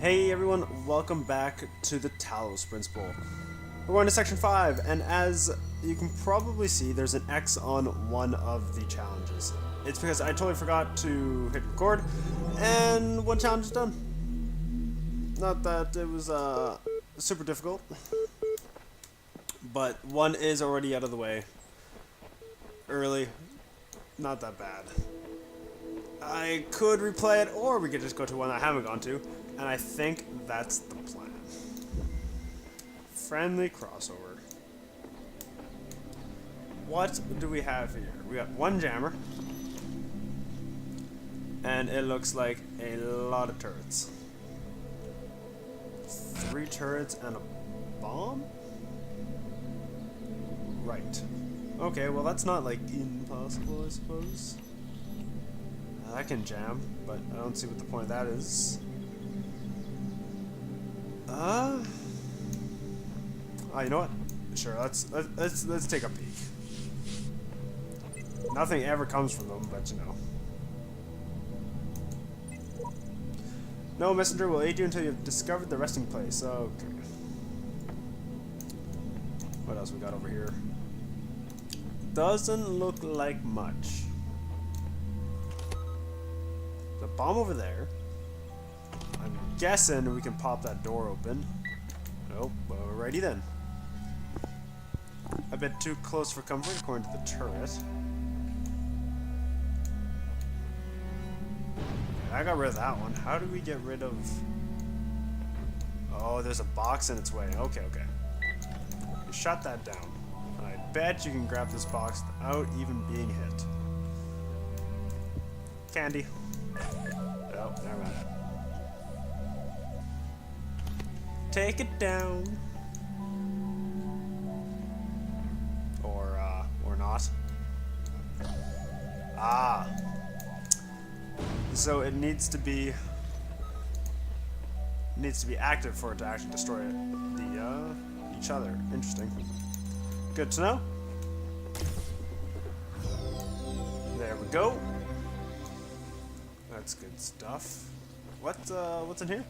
Hey everyone, welcome back to the Talos Principle. We're going to section 5, and as you can probably see, there's an X on one of the challenges. It's because I totally forgot to hit record, and one challenge is done. Not that it was super difficult, but one is already out of the way. Early, not that bad. I could replay it, or we could just go to one I haven't gone to, and I think that's the plan. Friendly crossover. What do we have here? We got one jammer, and it looks like a lot of turrets. 3 turrets and a bomb? Right. Okay, well that's not like impossible, I suppose. I can jam, but I don't see what the point of that is. Oh, you know what? Sure, let's take a peek. Nothing ever comes from them, but you know. No messenger will aid you until you've discovered the resting place. Okay. What else we got over here? Doesn't look like much. The bomb over there. I'm guessing we can pop that door open. Nope, alrighty then. A bit too close for comfort according to the turret. I got rid of that one. How do we get rid of... Oh, there's a box in its way. Okay. Shut that down. I bet you can grab this box without even being hit. Candy. Oh, never mind. Take it down. Or not. Ah. So it needs to be active for it to actually destroy each other. Interesting. Good to know. There we go. That's good stuff. What's in here?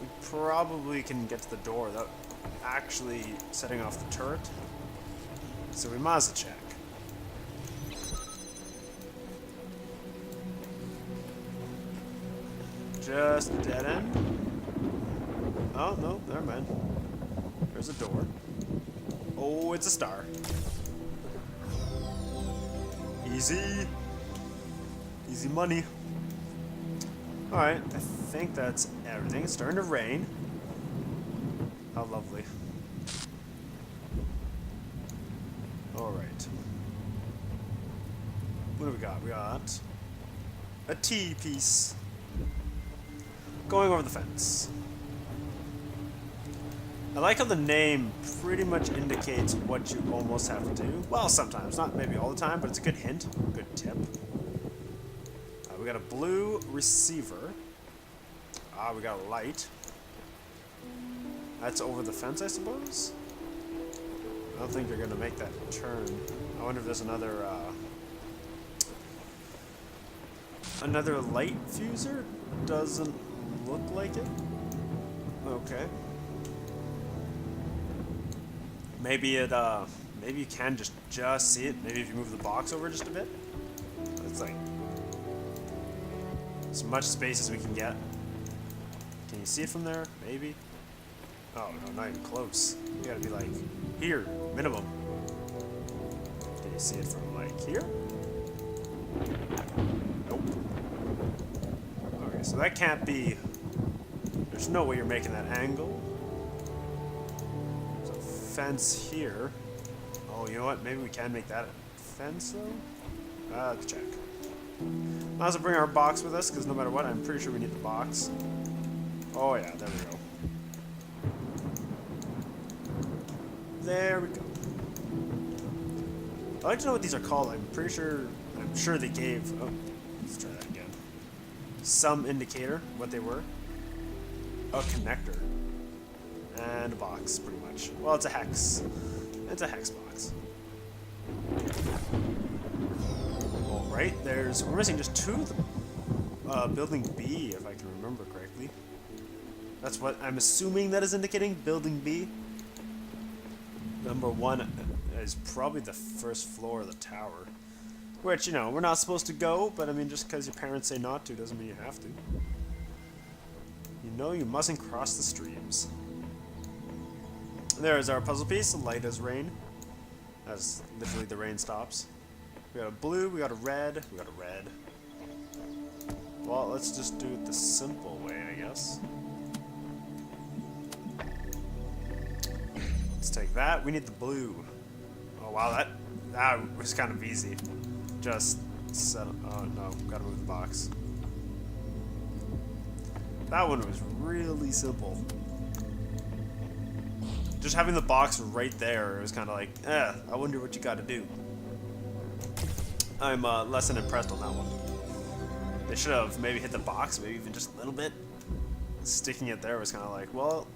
We probably can get to the door without actually setting off the turret. So we might as well check. Just dead end. Oh, no, never mind. There's a door. Oh, it's a star. Easy. Easy money. Alright, I think that's everything. It's starting to rain. How lovely. Alright. What do we got? We got a T piece. Going over the fence. I like how the name pretty much indicates what you almost have to do. Well, sometimes, not maybe all the time, but it's a good hint, good tip. We got a blue receiver. We got a light. That's over the fence, I suppose? I don't think they're gonna make that turn. I wonder if there's another light fuser? Doesn't look like it. Okay. Maybe you can just see it. Maybe if you move the box over just a bit. It's like as much space as we can get. Can you see it from there? Maybe. Oh no, not even close. You gotta be like here, minimum. Can you see it from like here? Nope. Okay, so that can't be. There's no way you're making that angle. There's a fence here. Oh, you know what? Maybe we can make that a fence though. Let's check. Might as well bring our box with us, because no matter what, I'm pretty sure we need the box. Oh yeah, there we go. There we go. I'd like to know what these are called. I'm sure they gave, oh, let's try that again. Some indicator, what they were. A connector. And a box, pretty much. Well, it's a hex. It's a hex box. Alright, we're missing just 2 of them. building B, if I can remember correctly. That's what I'm assuming that is indicating, building B. Number 1 is probably the first floor of the tower. Which, you know, we're not supposed to go, but I mean, just because your parents say not to doesn't mean you have to. You know you mustn't cross the streams. There's our puzzle piece, light as rain. As literally the rain stops. We got a blue, we got a red, we got a red. Well, let's just do it the simple way, I guess. Let's take that. We need the blue. Oh wow, that was kind of easy. Just set. Oh no, gotta move the box. That one was really simple. Just having the box right there, it was kind of like, I wonder what you gotta do. I'm less than impressed on that one. They should have maybe hit the box, maybe even just a little bit. Sticking it there was kind of like, well,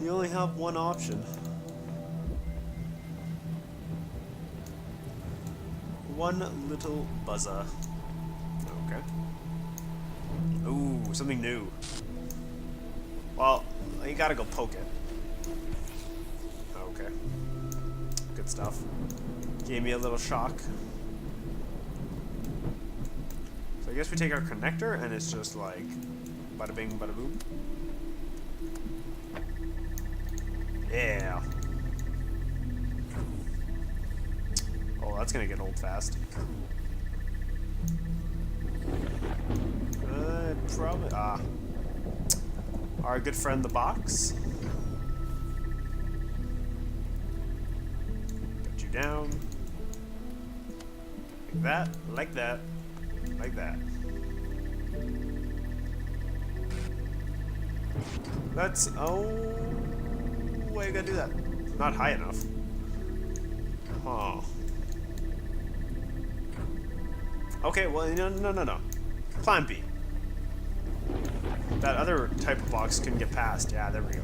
you only have one option. One little buzzer. Okay. Ooh, something new. Well, you gotta go poke it. Okay. Good stuff. Gave me a little shock. So I guess we take our connector and it's just like bada bing, bada boom. Yeah. Oh, that's gonna get old fast. Probably. Our good friend, the box. Put you down. Like that, like that, like that. That's. Oh. Why you gotta do that? Not high enough. Oh. Okay, well, no. Plan B. That other type of box couldn't get past. Yeah, there we go.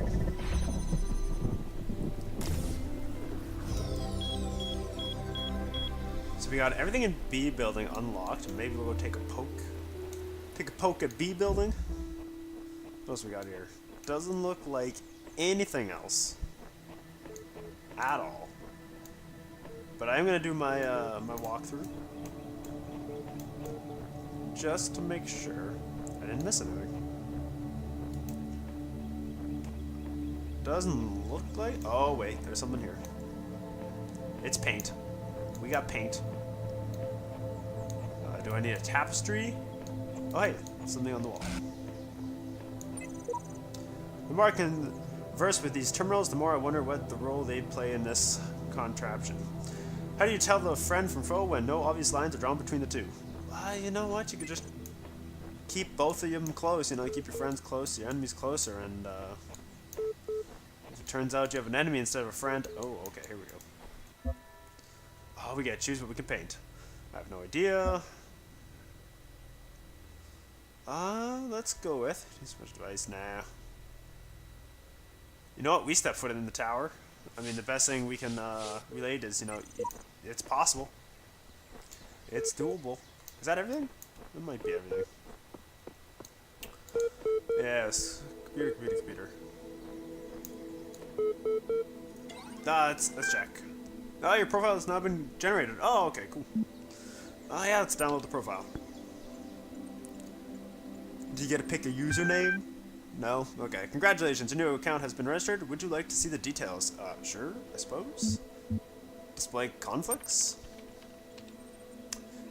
So we got everything in B building unlocked. Maybe we'll go take a poke. Take a poke at B building. What else we got here? Doesn't look like anything else. At all. But I'm gonna do my my walkthrough. Just to make sure I didn't miss anything. Doesn't look like... Oh, wait. There's something here. It's paint. We got paint. Do I need a tapestry? Oh, hey. Something on the wall. The more I converse with these terminals, the more I wonder what the role they play in this contraption. How do you tell the friend from foe when no obvious lines are drawn between the two? You know what? You could just keep both of them close. You know, keep your friends close, your enemies closer, and if it turns out you have an enemy instead of a friend... Oh, okay, here we go. Oh, we gotta choose what we can paint. I have no idea. Let's go with... Too much device, nah. You know what? We step foot in the tower. I mean, the best thing we can relate is, you know, it's possible. It's doable. Is that everything? It might be everything. Yes. Computer. Let's check. Oh, your profile has now been generated. Oh, okay, cool. Oh, yeah, let's download the profile. Do you get to pick a username? No? Okay. Congratulations, your new account has been registered. Would you like to see the details? Sure, I suppose. Display conflicts?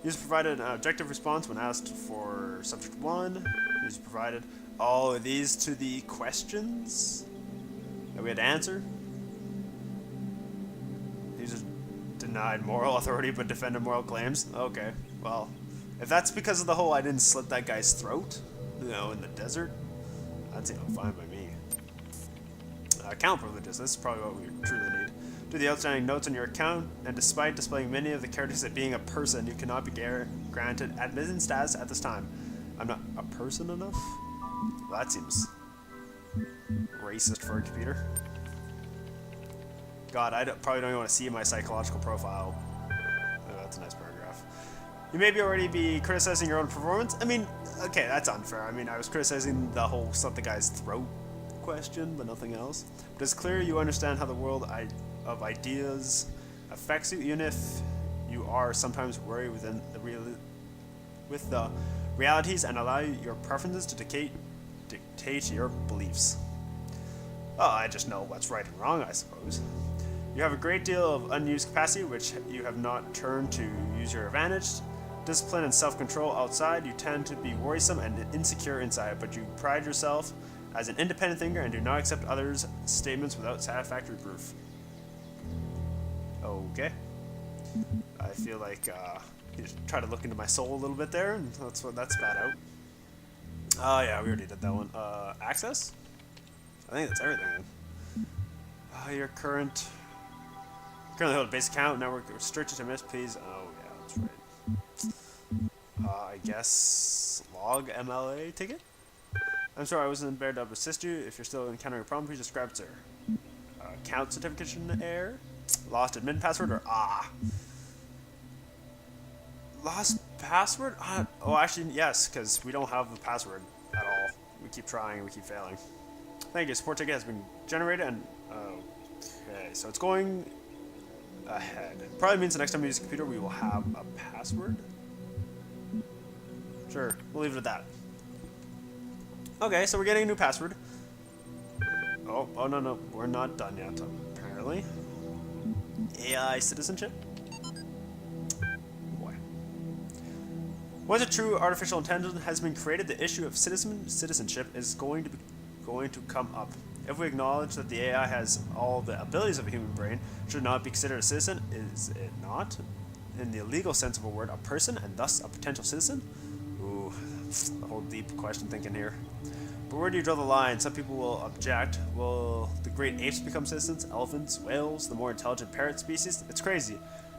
User provided an objective response when asked for subject 1. User provided all of these to the questions that we had to answer. User denied moral authority but defended moral claims. Okay, well, if that's because of the whole I didn't slit that guy's throat, you know, in the desert, that's, you know, fine by me. Account privileges, this is probably what we truly need. Do the outstanding notes on your account, and despite displaying many of the characteristics of being a person, you cannot be granted admittance status at this time. I'm not a person enough? Well, that seems racist for a computer. God, probably don't even want to see my psychological profile. Oh, that's a nice paragraph. You may already be criticizing your own performance. I mean, okay, that's unfair. I mean, I was criticizing the whole slit the guy's throat question, but nothing else. But it's clear you understand how the world of ideas affects you, even if you are sometimes worried within with the realities and allow your preferences to dictate your beliefs. Oh, I just know what's right and wrong, I suppose. You have a great deal of unused capacity, which you have not turned to use your advantage. Discipline and self-control outside, you tend to be worrisome and insecure inside, but you pride yourself as an independent thinker and do not accept others' statements without satisfactory proof. Okay. I feel like you try to look into my soul a little bit there, and that's spat out. Oh yeah, we already did that one. Access? I think that's everything. Your currently hold a base account, network restricted to miss, please. Oh yeah, that's right. I guess log MLA ticket? I'm sorry I wasn't prepared to assist you. If you're still encountering a problem, please describe it, sir. Account certification error? Lost admin password or Lost password? Oh, actually, yes, because we don't have the password at all. We keep trying and we keep failing. Thank you. Support ticket has been generated and... okay, so it's going ahead. Probably means the next time we use a computer we will have a password. Sure, we'll leave it at that. Okay, so we're getting a new password. Oh no, we're not done yet, apparently. AI citizenship? Boy. Once a true artificial intelligence has been created, the issue of citizenship is going to come up. If we acknowledge that the AI has all the abilities of a human brain, should it not be considered a citizen? Is it not, in the legal sense of a word, a person and thus a potential citizen? Ooh, a whole deep question thinking here. But where do you draw the line? Some people will object. Will the great apes become citizens? Elephants, whales, the more intelligent parrot species? It's crazy,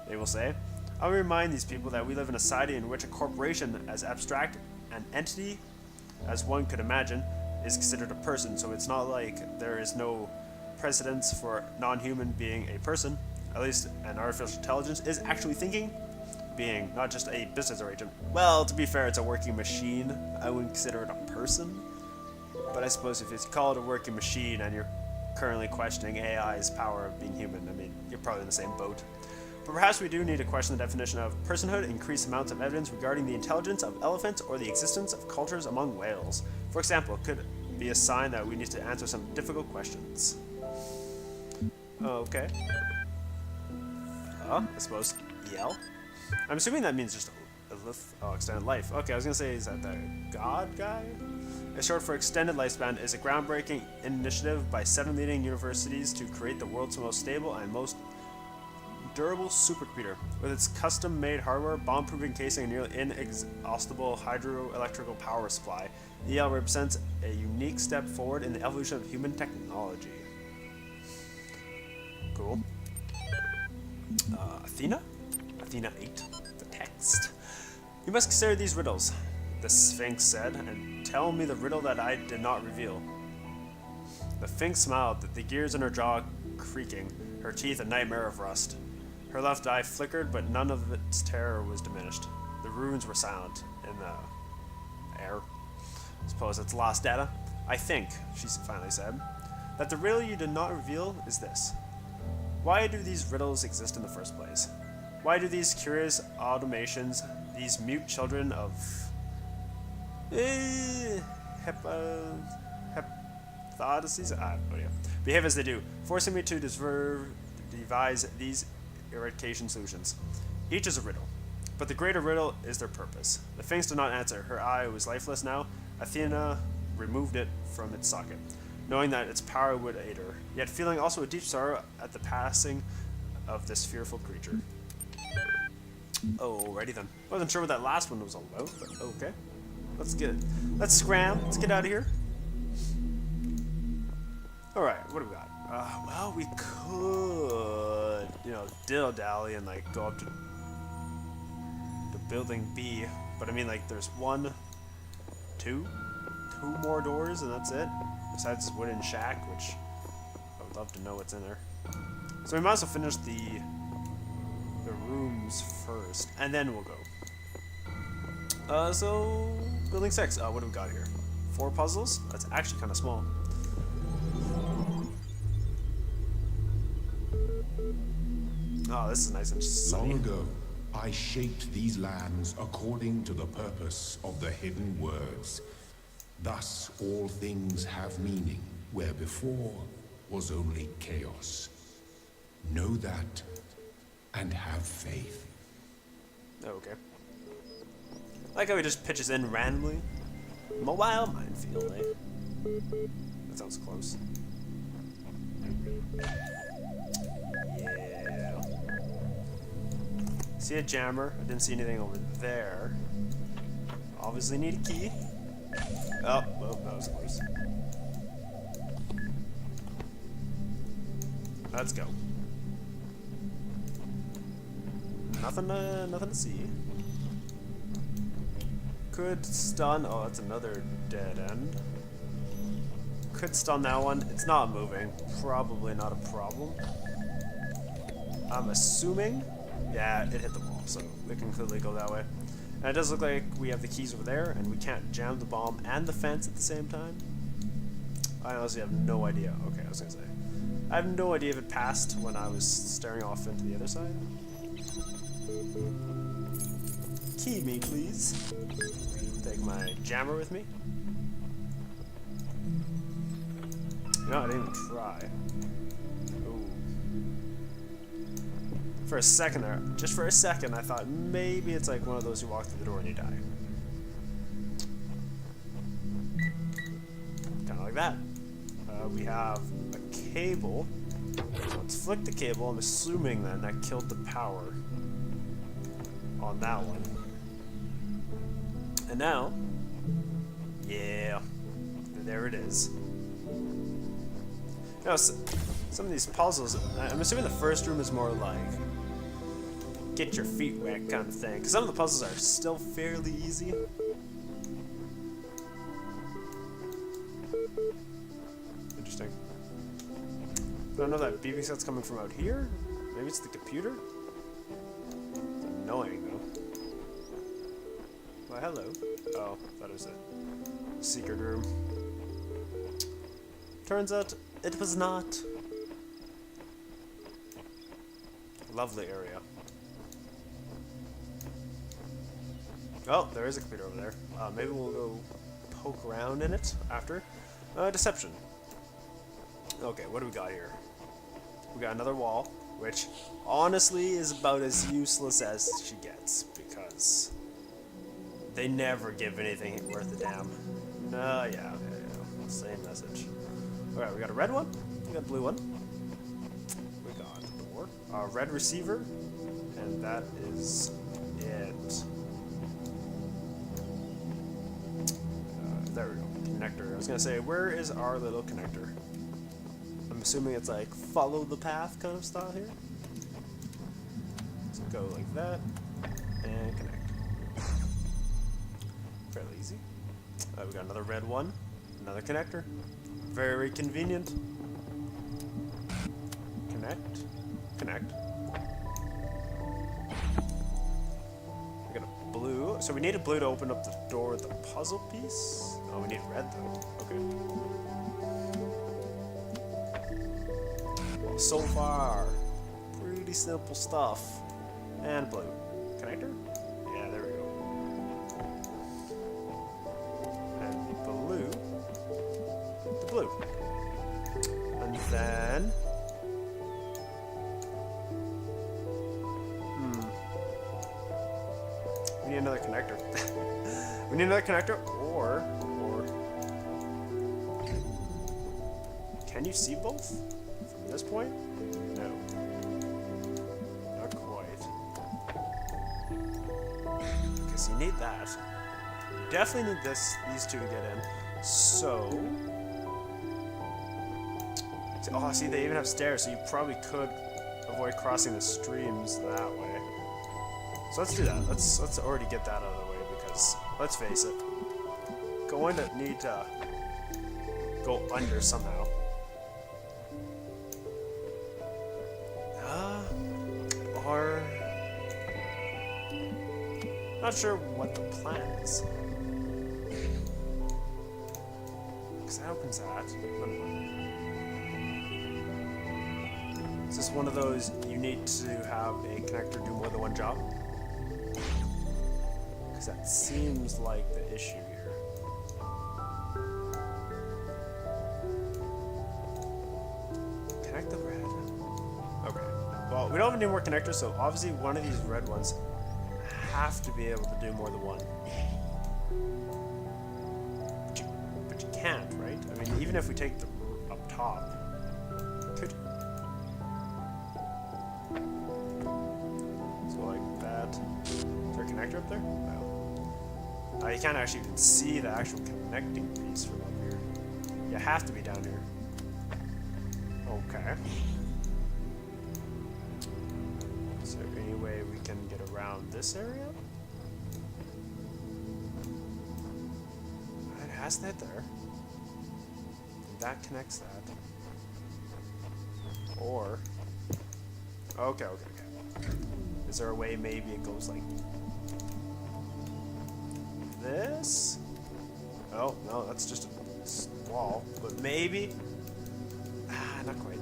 they will say. I will remind these people that we live in a society in which a corporation, as abstract an entity as one could imagine, is considered a person, so it's not like there is no precedence for non-human being a person. At least an artificial intelligence is actually thinking being, not just a business agent. Well, to be fair, it's a working machine. I wouldn't consider it a person. But I suppose if you call it a working machine and you're currently questioning AI's power of being human, I mean, you're probably in the same boat. But perhaps we do need to question the definition of personhood, increase amounts of evidence regarding the intelligence of elephants or the existence of cultures among whales. For example, it could be a sign that we need to answer some difficult questions. Okay. I suppose yell. I'm assuming that means just extended life. Okay, I was gonna say, is that the God guy? It's short for Extended Lifespan, is a groundbreaking initiative by 7 leading universities to create the world's most stable and most durable supercomputer. With its custom-made hardware, bomb-proofing casing, and nearly inexhaustible hydroelectrical power supply, EL represents a unique step forward in the evolution of human technology. Cool. Athena? Athena 8. The text. You must consider these riddles, the Sphinx said, and tell me the riddle that I did not reveal. The Sphinx smiled, the gears in her jaw creaking, her teeth a nightmare of rust. Her left eye flickered, but none of its terror was diminished. The runes were silent in the air. I suppose it's lost data. I think, she finally said, that the riddle you did not reveal is this. Why do these riddles exist in the first place? Why do these curious automations, these mute children of behave as they do, forcing me to devise these eradication solutions? Each is a riddle, but the greater riddle is their purpose. The Sphinx did not answer. Her eye was lifeless now. Athena removed it from its socket, knowing that its power would aid her, yet feeling also a deep sorrow at the passing of this fearful creature. Alrighty then. Wasn't sure what that last one was all about, but okay. Let's scram. Let's get out of here. Alright, what do we got? Well, we could, diddle-dally and, go up to the building B. But, I mean, there's two more doors, and that's it. Besides this wooden shack, which I would love to know what's in there. So we might as well finish the rooms first, and then we'll go. So building 6. What do we got here? 4 puzzles? That's actually kind of small. Oh, this is nice and sunny. Long ago, I shaped these lands according to the purpose of the hidden words. Thus, all things have meaning, where before was only chaos. Know that, and have faith. Okay. I like how he just pitches in randomly. Mobile minefield, eh? That sounds close. Yeah. See a jammer. I didn't see anything over there. Obviously need a key. Oh, well, that was close. Let's go. Nothing to see. Could stun. Oh, that's another dead end. Could stun that one. It's not moving. Probably not a problem. I'm assuming. Yeah, it hit the wall, so it can clearly go that way. And it does look like we have the keys over there, and we can't jam the bomb and the fence at the same time. I honestly have no idea. Okay, I was gonna say. I have no idea if it passed when I was staring off into the other side. Key me, please. Take my jammer with me. You know, I didn't even try. Ooh. For a second there, just for a second, I thought maybe it's like one of those you walk through the door and you die. Kind of like that. We have a cable. So let's flick the cable. I'm assuming then that killed the power on that one. And now, yeah, there it is. Now, some of these puzzles, I'm assuming the first room is more like get your feet wet kind of thing, because some of the puzzles are still fairly easy. Interesting. I don't know that beeping sound's coming from out here. Maybe it's the computer. It's annoying though. Well, hello. Oh, thought it was a secret room. Turns out it was not. Lovely area. Oh, there is a computer over there. Maybe we'll go poke around in it after. Deception. Okay, what do we got here? We got another wall, which honestly is about as useless as she gets, because they never give anything worth a damn. Yeah. Same message. Alright, we got a red one, we got a blue one. We got a door, a red receiver, and that is it. There we go, connector. I was gonna say, where is our little connector? I'm assuming it's like follow the path kind of style here. So go like that, and connect. Fairly easy. We got another red one, another connector. Very convenient. Connect. We got a blue. So we need a blue to open up the door with the puzzle piece. Oh, we need red though. Okay. Well, so far, pretty simple stuff. And blue. Connector? Yeah, there we go. And blue. The blue. And then... We need another connector. We need another connector, or... Can you see both? From this point? No. Not quite. Because you need that. You definitely need these two to get in. So... Oh, see, they even have stairs, so you probably could avoid crossing the streams that way. So let's do that. Let's already get that out of the way, because, let's face it, going to need to go under somehow. Or Not sure what the plan is. Because that opens that. Is this one of those you need to have a connector do more than one job? Because that seems like the issue here. Connect the red. Okay. Well, we don't have any more connectors, so obviously one of these red ones have to be able to do more than one. But you can't, right? I mean, even if we take the up top, could you? So like that. Is there a connector up there? No. You can't actually even see the actual connecting piece from up here. You have to be down here. Okay. Is there any way we can get around this area? It has that there. And that connects that. Or... Okay. Is there a way maybe it goes like... this? Oh, no, that's just a wall. But maybe... not quite.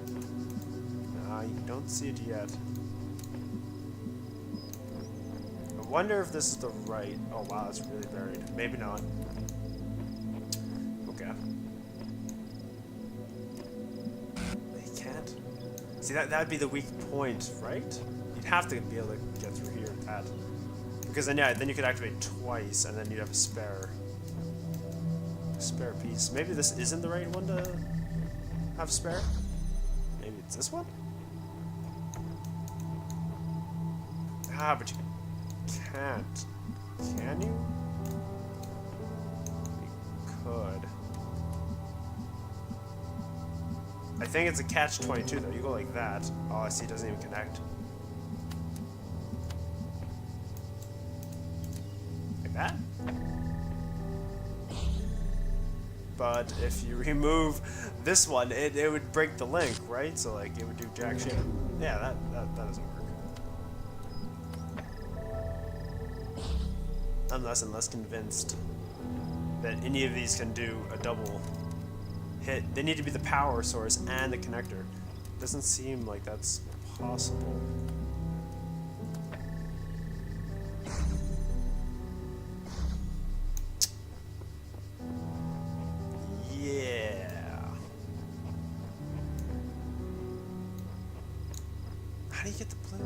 Nah, you don't see it yet. I wonder if this is the right... Oh, wow, it's really buried. Maybe not. Okay. You can't... See, that'd be the weak point, right? You'd have to be able to get through here with that. Because then, yeah, then you could activate twice, and then you'd have a spare piece. Maybe this isn't the right one to have a spare? Maybe it's this one? Ah, but you can't. Can you? You could. I think it's a catch-22 though. You go like that. Oh, I see, it doesn't even connect. Like that? But if you remove this one, it would break the link, right? So like it would do jack shit. Yeah, that doesn't work. I'm less and less convinced that any of these can do a double hit. They need to be the power source and the connector. Doesn't seem like that's possible. How do you get the blue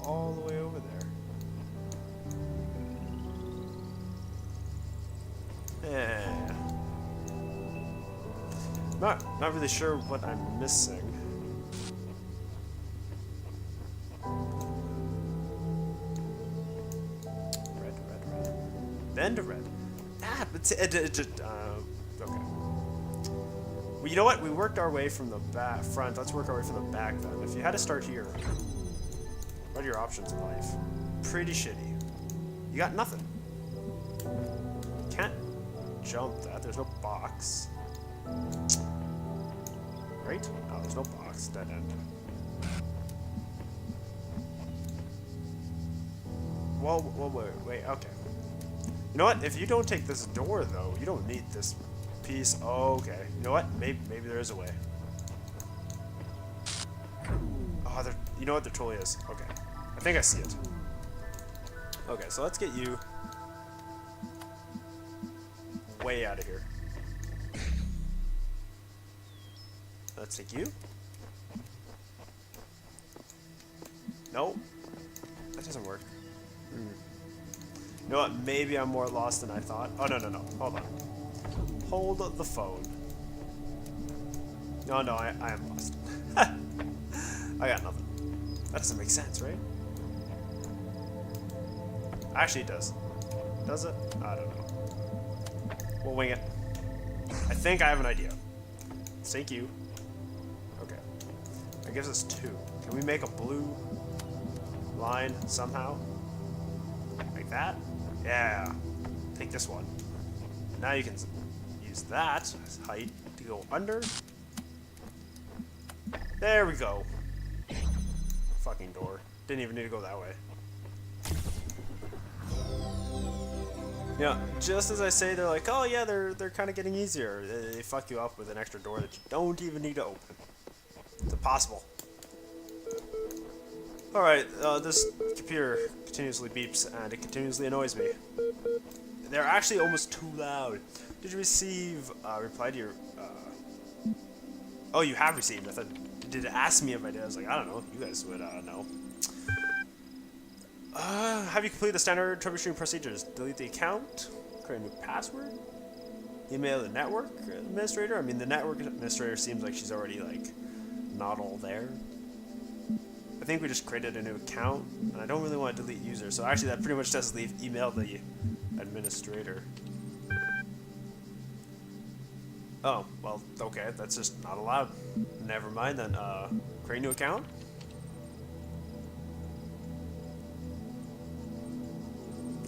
all the way over there? Yeah. Not really sure what I'm missing. Red. Then to red. Ah, but okay. Well, you know what? We worked our way from the front. Let's work our way from the back then. If you had to start here, what are your options in life? Pretty shitty. You got nothing. You can't jump that. There's no box. Right? Oh, there's no box. Dead end. Whoa, wait. Okay. You know what? If you don't take this door, though, you don't need this piece. Oh, okay. You know what? Maybe there is a way. Oh, there. You know what? There totally is. Okay. I think I see it. Okay, so let's get you way out of here. Let's take you. Nope. That doesn't work. You know what? Maybe I'm more lost than I thought. Oh, no. Hold on. Hold the phone. No, I am lost. I got nothing. That doesn't make sense, right? Actually, it does. Does it? I don't know. We'll wing it. I think I have an idea. Thank you. Okay. That gives us 2. Can we make a blue line somehow? Like that? Yeah. Take this one. Now you can use that as height to go under. There we go. Fucking door. Didn't even need to go that way. Yeah, just as I say, they're like, oh yeah, they're kind of getting easier. They fuck you up with an extra door that you don't even need to open. It's impossible. Alright, this computer continuously beeps and it continuously annoys me. They're actually almost too loud. Did you receive a reply to your... Oh, you have received. I thought... Did it ask me if I did? I was like, I don't know. You guys would know. Have you completed the standard troubleshooting procedures? Delete the account? Create a new password? Email the network administrator? I mean, the network administrator seems like she's already, like, not all there. I think we just created a new account, and I don't really want to delete users, so actually that pretty much does leave email the administrator. Oh, well, okay, that's just not allowed. Never mind then, create a new account?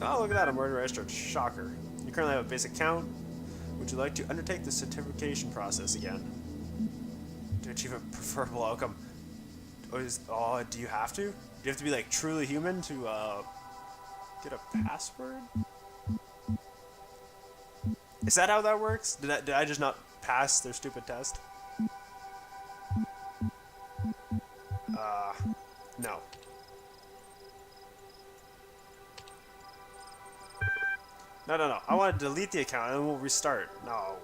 Oh, look at that, I'm already registered. Shocker. You currently have a basic account. Would you like to undertake the certification process again? To achieve a preferable outcome. Oh, do you have to? Do you have to be, like, truly human to, get a password? Is that how that works? Did I just not pass their stupid test? No. No. I want to delete the account and then we'll restart. No.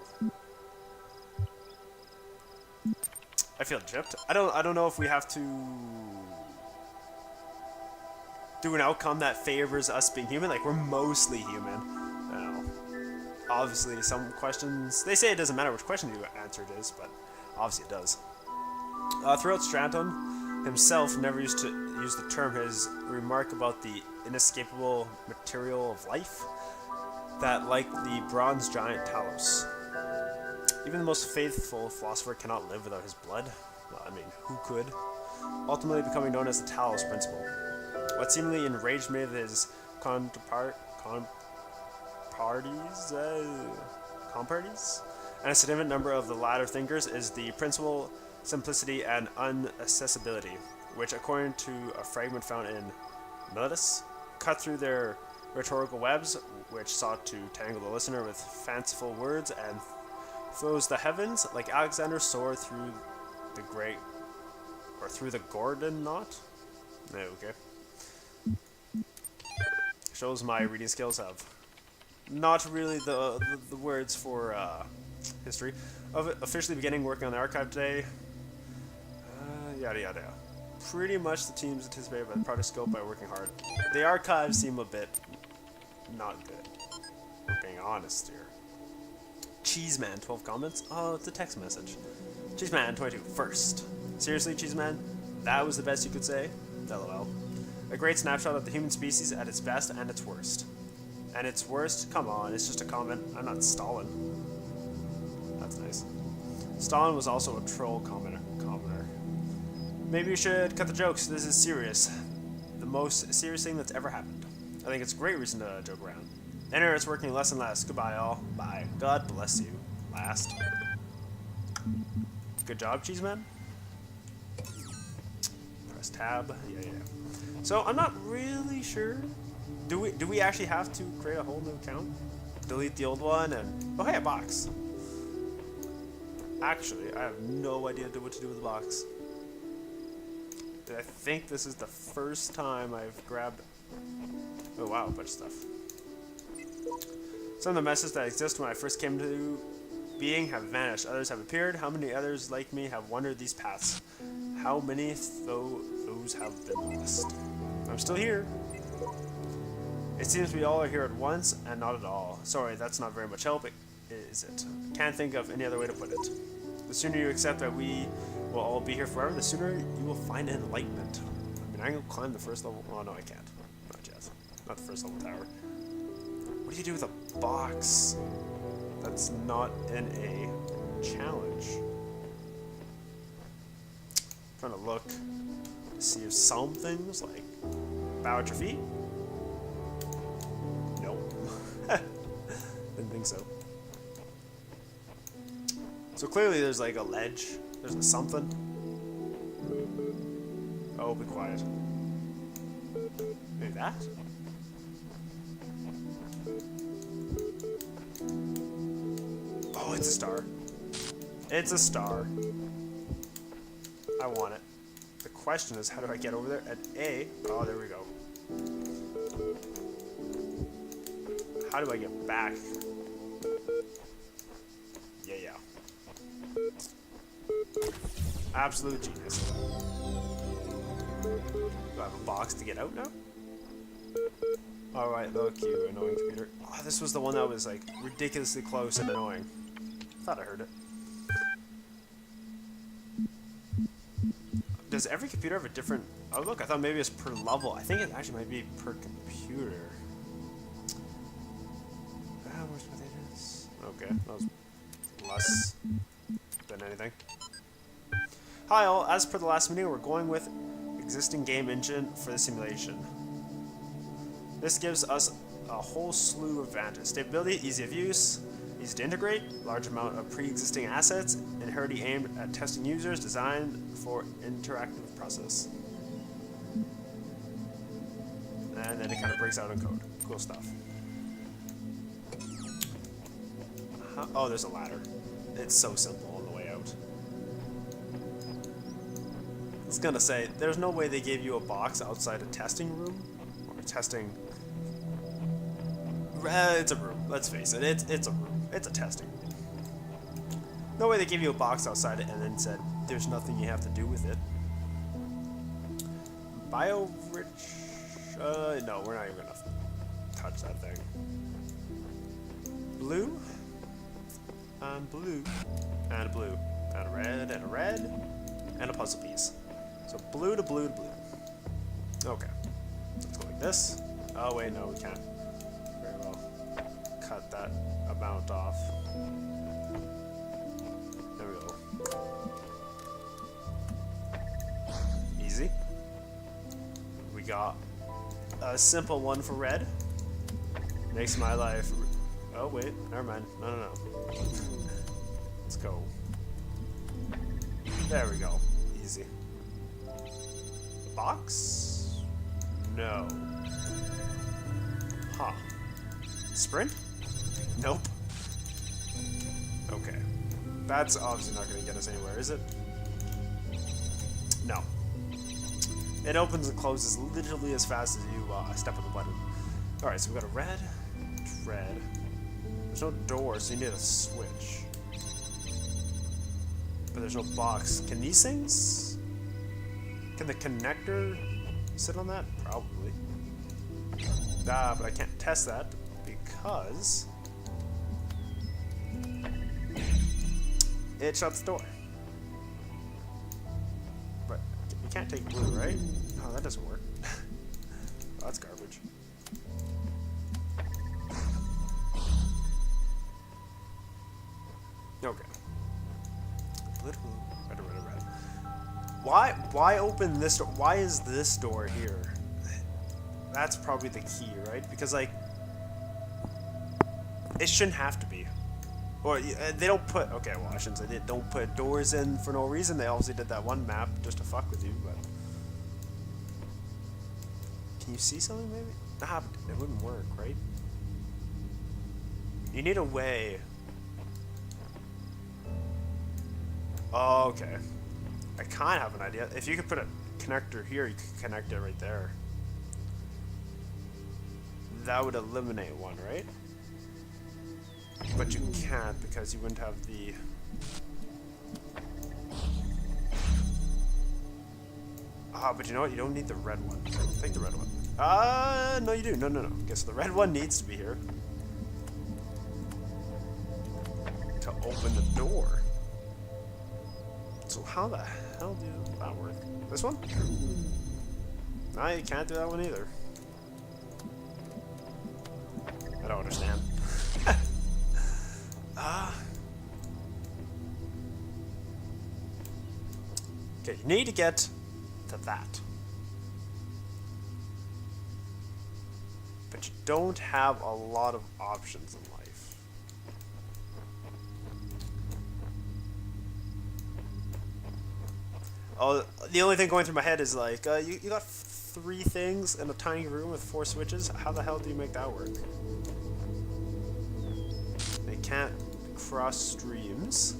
I feel gypped. I don't know if we have to do an outcome that favors us being human. Like, we're mostly human. I don't know. Obviously, some questions... They say it doesn't matter which question you answer it is, but obviously it does. Throughout Stranton himself never used to use the term. His remark about the inescapable material of life, that like the bronze giant Talos, even the most faithful philosopher cannot live without his blood. Well, I mean, who could? Ultimately becoming known as the Talos Principle. What seemingly enraged many of his comparties, and a significant number of the latter thinkers is the principle, simplicity, and unaccessibility, which, according to a fragment found in Miletus, cut through their rhetorical webs, which sought to tangle the listener with fanciful words and throws the heavens like Alexander's sword through the great, or through the Gordian knot. Okay. Shows my reading skills have not really the words for history. Of it, officially beginning working on the archive today. Yada yada. Pretty much the teams anticipated by the project scope by working hard. The archives seem a bit not good. We're being honest here. Cheeseman, 12 comments. Oh, it's a text message. Cheeseman, 22. First. Seriously, Cheeseman? That was the best you could say? LOL. A great snapshot of the human species at its best and its worst. And its worst? Come on, it's just a comment. I'm not Stalin. That's nice. Stalin was also a troll commoner. Maybe you should cut the jokes. This is serious. The most serious thing that's ever happened. I think it's a great reason to joke around. The internet's working less and less. Goodbye, all. Bye. God bless you. Last. Good job, Cheeseman. Press tab. Yeah. So I'm not really sure. Do we actually have to create a whole new account? Delete the old one and... Oh, hey, a box. Actually, I have no idea what to do with the box. I think this is the first time I've grabbed... Oh, wow, a bunch of stuff. Some of the messes that exist when I first came to being have vanished. Others have appeared. How many others like me have wandered these paths? How many those have been lost? I'm still here. It seems we all are here at once, and not at all. Sorry, that's not very much help, is it? Can't think of any other way to put it. The sooner you accept that we will all be here forever, the sooner you will find enlightenment. I mean, I can climb the first level. Oh, no, I can't. Not yet. Not the first level tower. What do you do with a box that's not in a challenge? I'm trying to look to see if some things like bow at your feet. Nope. Didn't think so. So clearly there's like a ledge. There's a something. Oh, be quiet. Maybe that? it's a star. It's a star. I want it. The question is, how do I get over there? At A. Oh, there we go. How do I get back? Yeah. Absolute genius. Do I have a box to get out now? Alright, look you, annoying computer. Oh, this was the one that was like ridiculously close and annoying. Thought I heard it. Does every computer have a different... Oh look, I thought maybe it's per level. I think it actually might be per computer. Where's my data? Okay, that was less than anything. Hi all, as per the last meeting, we're going with existing game engine for the simulation. This gives us a whole slew of advantages. Stability, easy of use, easy to integrate, large amount of pre-existing assets, inherently aimed at testing users, designed for interactive process. And then it kind of breaks out in code. Cool stuff. Oh, there's a ladder. It's so simple on the way out. I was gonna say, there's no way they gave you a box outside a testing room? Or testing... It's a room, let's face it. It's a room. It's a testing room. No way they gave you a box outside it and then said, there's nothing you have to do with it. Bio-rich... no, we're not even gonna touch that thing. Blue? And blue. And a blue. And a red, and a red. And a puzzle piece. So blue to blue to blue. Okay. Let's go like this. Oh wait, no, we can't. Very well. Cut that amount off. There we go. Easy. We got a simple one for red. Makes my life... Oh wait, never mind. No. Let's go. There we go. Easy. Box? No. Huh. Sprint? Nope. Okay. That's obviously not going to get us anywhere, is it? No. It opens and closes literally as fast as you step on the button. Alright, so we've got a red, red. There's no door, so you need a switch. But there's no box. Can these things? Can the connector sit on that? Probably. But I can't test that because it shuts the door. But you can't take blue, right? Oh, that doesn't work. Oh, that's garbage. Okay. Red. Why open this door? Why is this door here? That's probably the key, right? Because, like, it shouldn't have to be. Or, they don't put... Okay, well, I shouldn't say they don't put doors in for no reason. They obviously did that one map just to fuck with you, but... Can you see something, maybe? Nah, it wouldn't work, right? You need a way... Oh, okay. I kind of have an idea. If you could put a connector here, you could connect it right there. That would eliminate one, right? But you can't because you wouldn't have the... but you know what? You don't need the red one. Take the red one. No you do. No. Okay, so the red one needs to be here. To open the door. So how the hell do that work? This one? No, you can't do that one either. I don't understand. Okay, you need to get to that. But you don't have a lot of options in life. Oh, the only thing going through my head is like, you got 3 things in a tiny room with 4 switches. How the hell do you make that work? They can't cross streams.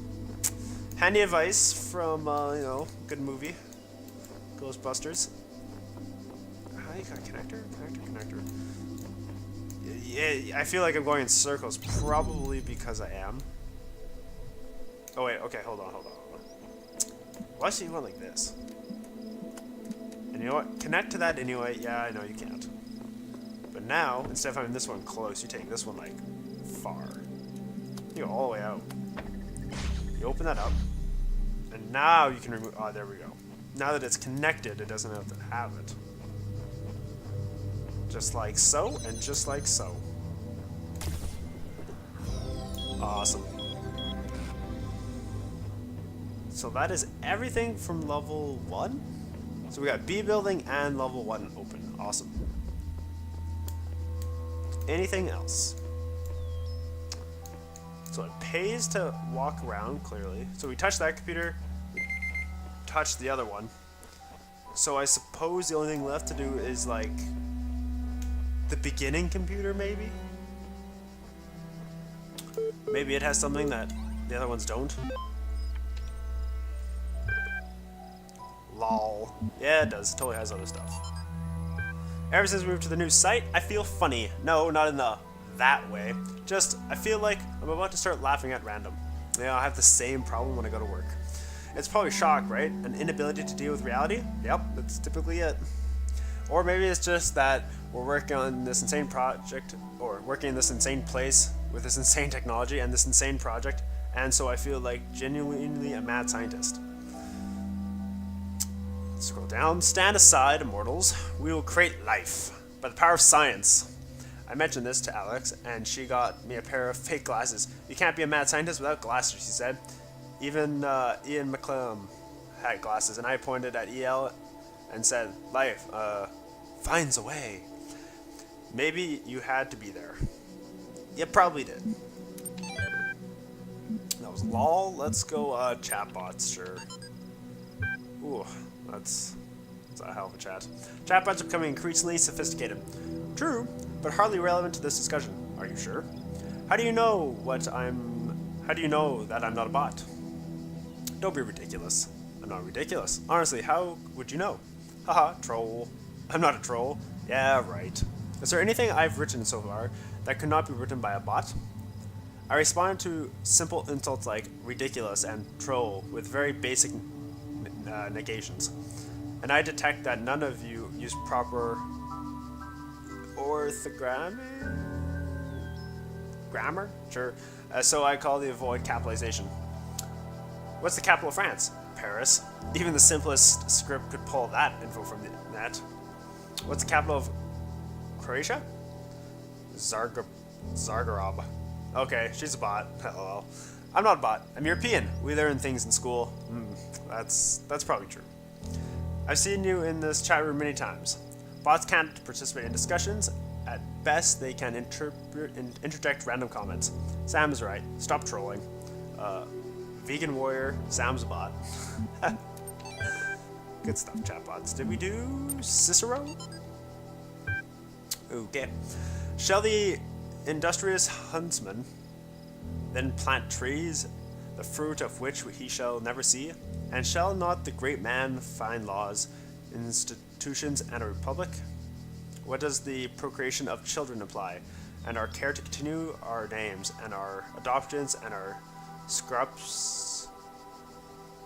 Handy advice from, you know, good movie. Ghostbusters. I got connector? Connector. Yeah, I feel like I'm going in circles, probably because I am. Oh wait, okay, hold on. Why should you want like this? And you know what? Connect to that anyway. Yeah, I know you can't. But now, instead of having this one close, you take this one like far. You go all the way out. You open that up, and now you can remove. Oh, there we go. Now that it's connected, it doesn't have to have it. Just like so, and just like so. Awesome. So that is everything from level 1. So we got B building and level 1 open. Awesome. Anything else? So it pays to walk around, clearly. So we touched that computer, touched the other one. So I suppose the only thing left to do is like the beginning computer, maybe? Maybe it has something that the other ones don't. Lol. Yeah, it does. It totally has other stuff. Ever since we moved to the new site, I feel funny. No, not in the that way. Just, I feel like I'm about to start laughing at random. You know, I have the same problem when I go to work. It's probably shock, right? An inability to deal with reality? Yep, that's typically it. Or maybe it's just that we're working on this insane project, or working in this insane place with this insane technology and this insane project, and so I feel like genuinely a mad scientist. Scroll down. Stand aside, immortals. We will create life by the power of science. I mentioned this to Alex, and she got me a pair of fake glasses. You can't be a mad scientist without glasses, she said. Even Ian McClellan had glasses, and I pointed at EL and said, life finds a way. Maybe you had to be there. You probably did. That was lol. Let's go chatbots, sure. Ooh, that's a hell of a chat. Chatbots are becoming increasingly sophisticated. True, but hardly relevant to this discussion. Are you sure? How do you know that I'm not a bot? Don't be ridiculous. I'm not ridiculous. Honestly, how would you know? Haha, troll. I'm not a troll. Yeah, right. Is there anything I've written so far that could not be written by a bot? I responded to simple insults like ridiculous and troll with very basic negations. And I detect that none of you use proper grammar? Sure. So I call the avoid capitalization. What's the capital of France? Paris. Even the simplest script could pull that info from the net. What's the capital of Croatia? Zagreb. Okay, she's a bot. LOL. I'm not a bot. I'm European. We learn things in school. That's probably true. I've seen you in this chat room many times. Bots can't participate in discussions. At best, they can interject random comments. Sam is right. Stop trolling. Vegan warrior. Sam's a bot. Good stuff, chatbots. Did we do Cicero? Okay. Shall the industrious huntsman then plant trees, the fruit of which he shall never see? And shall not the great man find laws, institutions, and a republic? What does the procreation of children imply, and our care to continue our names, and our adoptions, and our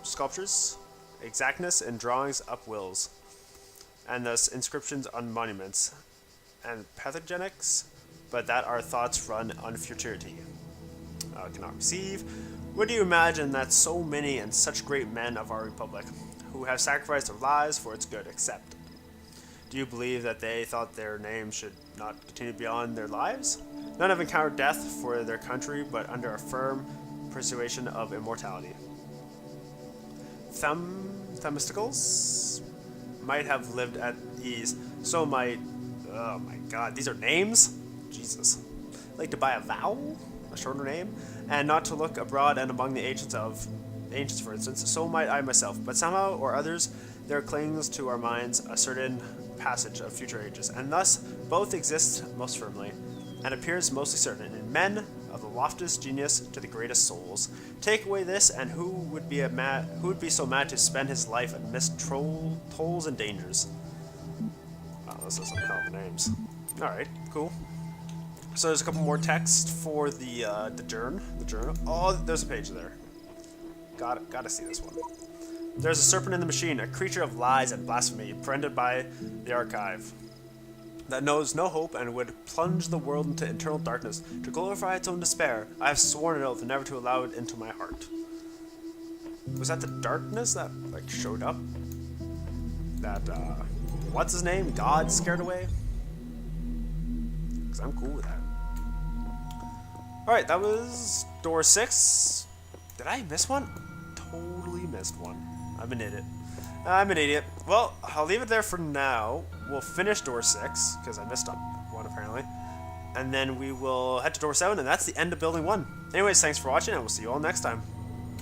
sculptures, exactness in drawings up wills, and thus inscriptions on monuments, and pathogenics, but that our thoughts run on futurity? Cannot receive. Would you imagine that so many and such great men of our republic, who have sacrificed their lives for its good, accept? Do you believe that they thought their names should not continue beyond their lives? None have encountered death for their country, but under a firm persuasion of immortality. Themistocles might have lived at ease, so might... Oh my god, these are names? Jesus. Like to buy a vowel? A shorter name? And not to look abroad and among the ancients, for instance, so might I myself. But somehow or others, there clings to our minds a certain passage of future ages, and thus both exist most firmly, and appears mostly certain in men of the loftiest genius to the greatest souls. Take away this, and who would be so mad to spend his life amidst tolls and dangers? Wow, those are some hell of names. All right, cool. So there's a couple more text for the journal. Oh, there's a page there. Gotta see this one. There's a serpent in the machine, a creature of lies and blasphemy, friended by the archive, that knows no hope and would plunge the world into eternal darkness to glorify its own despair. I have sworn an oath never to allow it into my heart. Was that the darkness that like showed up? That what's his name? God scared away? Because I'm cool with that. Alright, that was door 6. Did I miss one? Totally missed one. I'm an idiot. I'm an idiot. Well, I'll leave it there for now. We'll finish door 6, because I missed one apparently. And then we will head to door 7, and that's the end of building 1. Anyways, thanks for watching, and we'll see you all next time.